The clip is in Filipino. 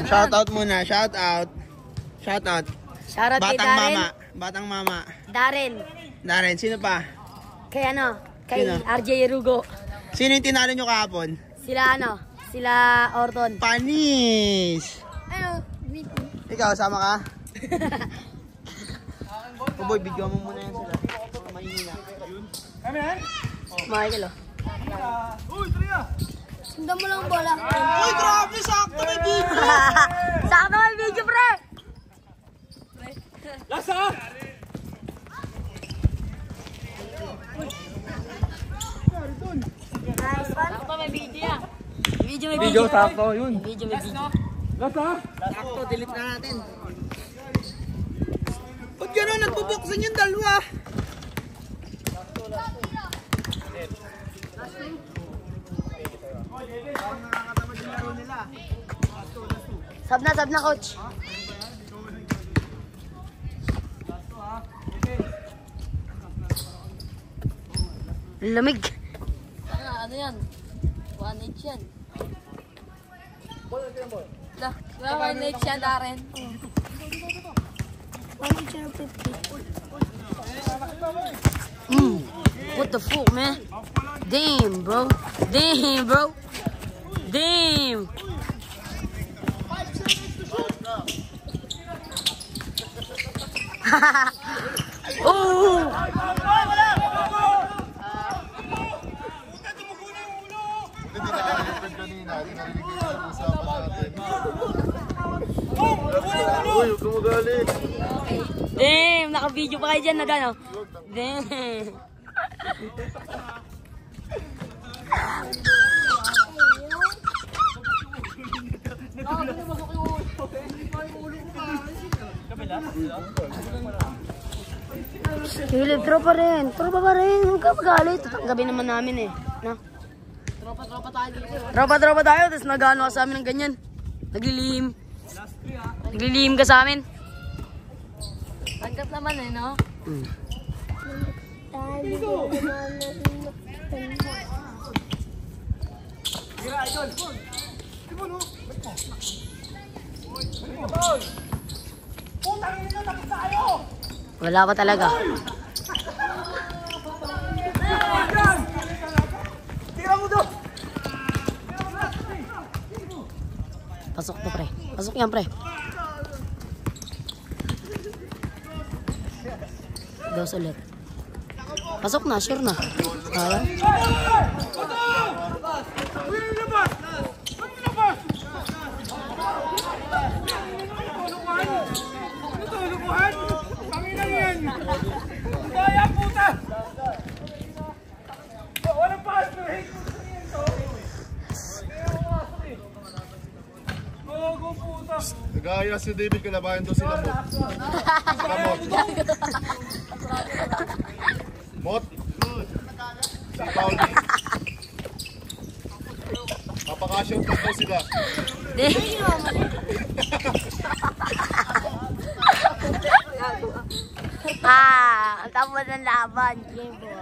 Shout out muna, shout out. Shout out. Shout out kay Batang Darren. mama, batang mama. Darren, sino pa? kay kay Sino? RJ Rugo. Sino yung tinalo nyo kahapon? Sila Orton. Panis! Ikaw, sama ka? Boy, video mo muna yan sila. Mahihina. Kami yan? Michael, oh. Sundan mo lang bola. Uy, grabe! Sakto may video! Sakto may video, pre! Lasa! Nice one. Sakto may video yan. Video. Sakto, yun. Video may video. Lasa! Sakto, delete na natin. Ba't gano'n? Nagbubuksan yung dalawa. Sab na, coach. Lamig. Ano yan? 1H yan. Wala 1H yan, Darren. 1H yan, 50. What the fuck, man? Damn, bro. Damn. Oh! Uy, huwag ka magalit. Damn, naka-video pa kayo dyan na gano'n. Damn. Philip, tropa pa rin. Huwag ka magalit. Tatanggapin naman namin eh. No? Tropa tayo dito. Tropa tayo, tapos nag-ano ka sa amin ng ganyan. Naglilihim ka sa amin. Tanggap naman eh, no? Wala pa talaga. Pasok to, pre. Pasok yan, pre. Dos ulit. Pasok na, sure na. Kaya? Nag-aayos si David, kalabayan daw sila Mot. Si Pauli. Papakasyon daw sila. Ang tapos ng laban. Game, bro.